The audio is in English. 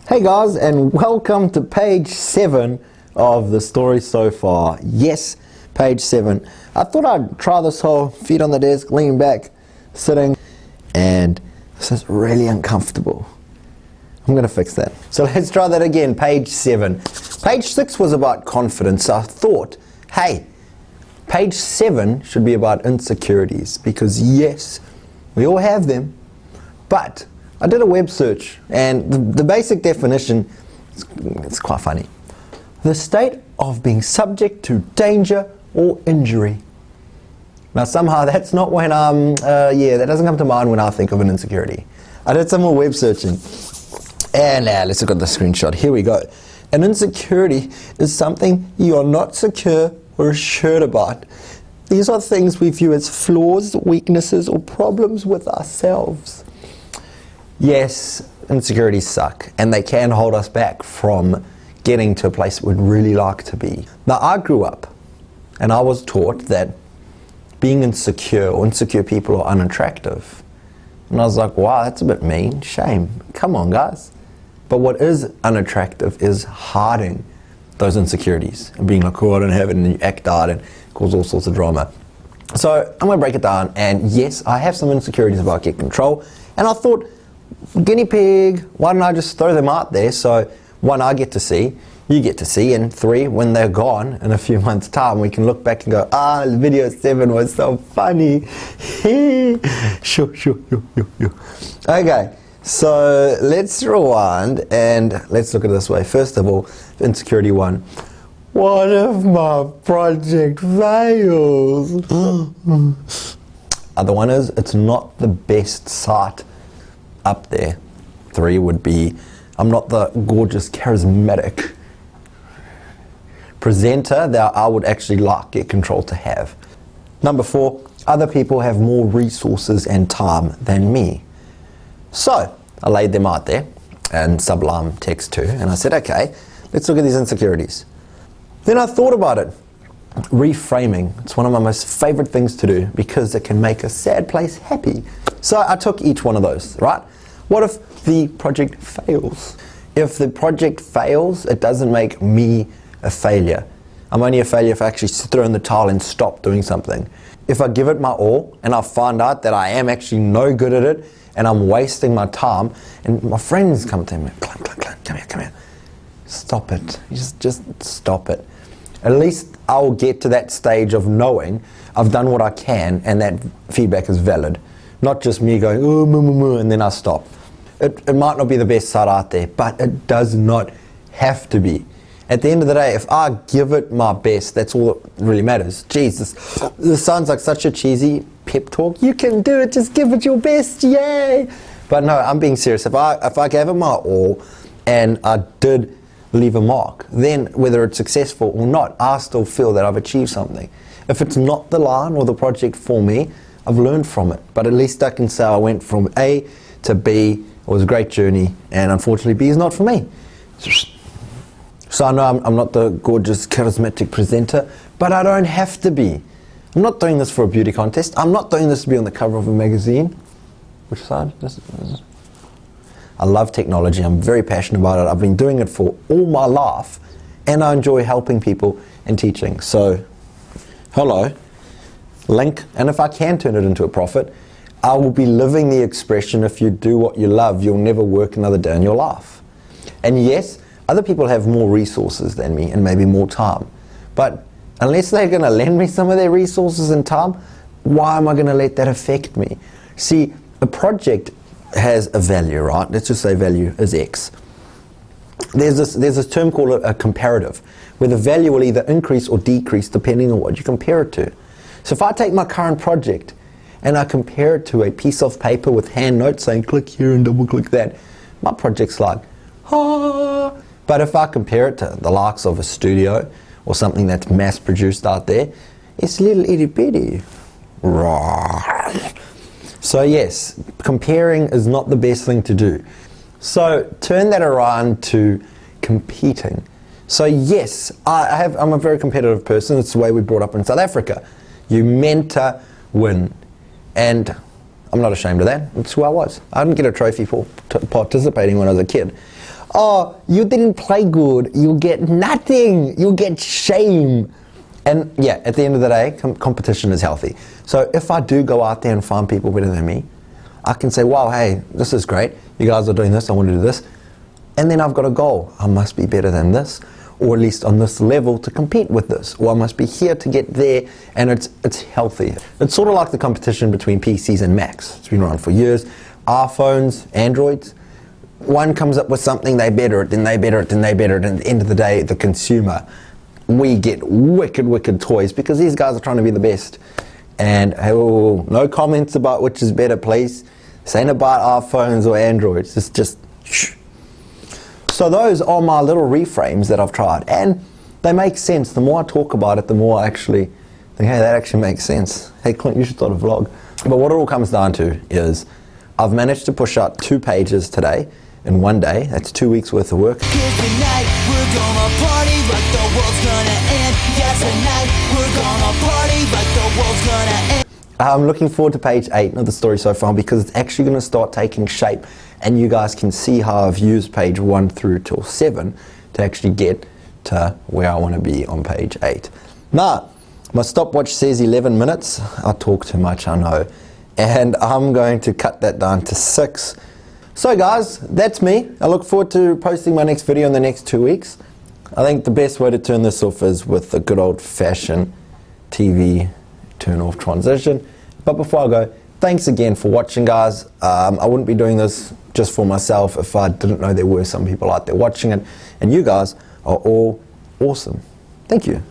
Hey guys, and welcome to page 7 of the story so far. Yes, page 7. I thought I'd try this whole feet on the desk, leaning back, sitting, and this is really uncomfortable. I'm going to fix that. So let's try that again, page 7. Page 6 was about confidence. I thought, hey, page 7 should be about insecurities, because yes, we all have them, but I did a web search, and the basic definition, it's quite funny. The state of being subject to danger or injury. Now somehow that's not when that doesn't come to mind when I think of an insecurity. I did some more web searching. And now let's look at the screenshot. Here we go. An insecurity is something you are not secure or assured about. These are things we view as flaws, weaknesses, or problems with ourselves. Yes, insecurities suck, and they can hold us back from getting to a place we'd really like to be. Now, I grew up, and I was taught that being insecure or insecure people are unattractive. And I was like, wow, that's a bit mean, shame. Come on, guys. But what is unattractive is hiding those insecurities and being like, oh, I don't have it, and you act out and cause all sorts of drama. So I'm going to break it down, and yes, I have some insecurities about Get Control, and I thought, guinea pig, why don't I just throw them out there so one, I get to see, you get to see, and 3, when they're gone in a few months' time, we can look back and go, video 7 was so funny. Sure. Okay, so let's rewind and let's look at it this way. First of all, insecurity 1. What if my project fails? Other one is, it's not the best site up there. 3 would be, I'm not the gorgeous, charismatic presenter that I would actually like Get Control to have. Number 4, other people have more resources and time than me. So I laid them out there in Sublime Text 2, and I said, okay, let's look at these insecurities. Then I thought about it. Reframing, it's one of my most favorite things to do because it can make a sad place happy. So I took each one of those, right? What if the project fails? If the project fails, it doesn't make me a failure. I'm only a failure if I actually throw in the towel and stop doing something. If I give it my all and I find out that I am actually no good at it and I'm wasting my time, and my friends come to me, Clint, come here. Stop it. Just stop it. At least I'll get to that stage of knowing I've done what I can and that feedback is valid. Not just me going, oh, and then I stop. It might not be the best site out there, but it does not have to be. At the end of the day, if I give it my best, that's all that really matters. Jesus, this sounds like such a cheesy pep talk. You can do it, just give it your best, yay! But no, I'm being serious. If I gave it my all and I did leave a mark, then whether it's successful or not, I still feel that I've achieved something. If it's not the line or the project for me, I've learned from it. But at least I can say I went from A to B. It was a great journey, and unfortunately B is not for me. So I know I'm not the gorgeous, charismatic presenter, but I don't have to be. I'm not doing this for a beauty contest. I'm not doing this to be on the cover of a magazine. Which side? This is. I love technology. I'm very passionate about it. I've been doing it for all my life, and I enjoy helping people and teaching. So, hello, link. And if I can turn it into a profit, I will be living the expression, if you do what you love, you'll never work another day in your life. And yes, other people have more resources than me and maybe more time. But unless they're going to lend me some of their resources and time, why am I going to let that affect me? See, a project has a value, right? Let's just say value is X. There's this term called a comparative, where the value will either increase or decrease depending on what you compare it to. So if I take my current project and I compare it to a piece of paper with hand notes saying click here and double click that, my project's like, ah. But if I compare it to the likes of a studio or something that's mass produced out there, it's a little itty bitty. So yes, comparing is not the best thing to do. So turn that around to competing. So yes, I'm a very competitive person. It's the way we brought up in South Africa. You meant to win. And I'm not ashamed of that. It's who I was. I didn't get a trophy for participating when I was a kid. oh, you didn't play good, you'll get nothing, you'll get shame. And yeah, at the end of the day, competition is healthy. So if I do go out there and find people better than me, I can say, wow, hey, this is great. You guys are doing this, I want to do this. And then I've got a goal. I must be better than this, or at least on this level to compete with this, or I must be here to get there, and it's healthy. It's sort of like the competition between PCs and Macs. It's been around for years. iPhones, Androids, one comes up with something, they better it, then they better it, then they better it, and at the end of the day, the consumer, we get wicked toys because these guys are trying to be the best. And oh, no comments about which is better, please. This ain't about iPhones or Androids, it's just shh. So those are my little reframes that I've tried, and they make sense. The more I talk about it, the more I actually think, hey, that actually makes sense. Hey Clint, you should start a vlog. But what it all comes down to is I've managed to push out 2 pages today in one day. That's 2 weeks worth of work. I'm looking forward to page 8 of the story so far because it's actually going to start taking shape, and you guys can see how I've used page 1 through till 7 to actually get to where I want to be on page 8. Now, my stopwatch says 11 minutes. I talk too much, I know. And I'm going to cut that down to 6. So guys, that's me. I look forward to posting my next video in the next 2 weeks. I think the best way to turn this off is with the good old-fashioned TV turn-off transition. But before I go, thanks again for watching, guys. I wouldn't be doing this just for myself if I didn't know there were some people out there watching it. And you guys are all awesome. Thank you.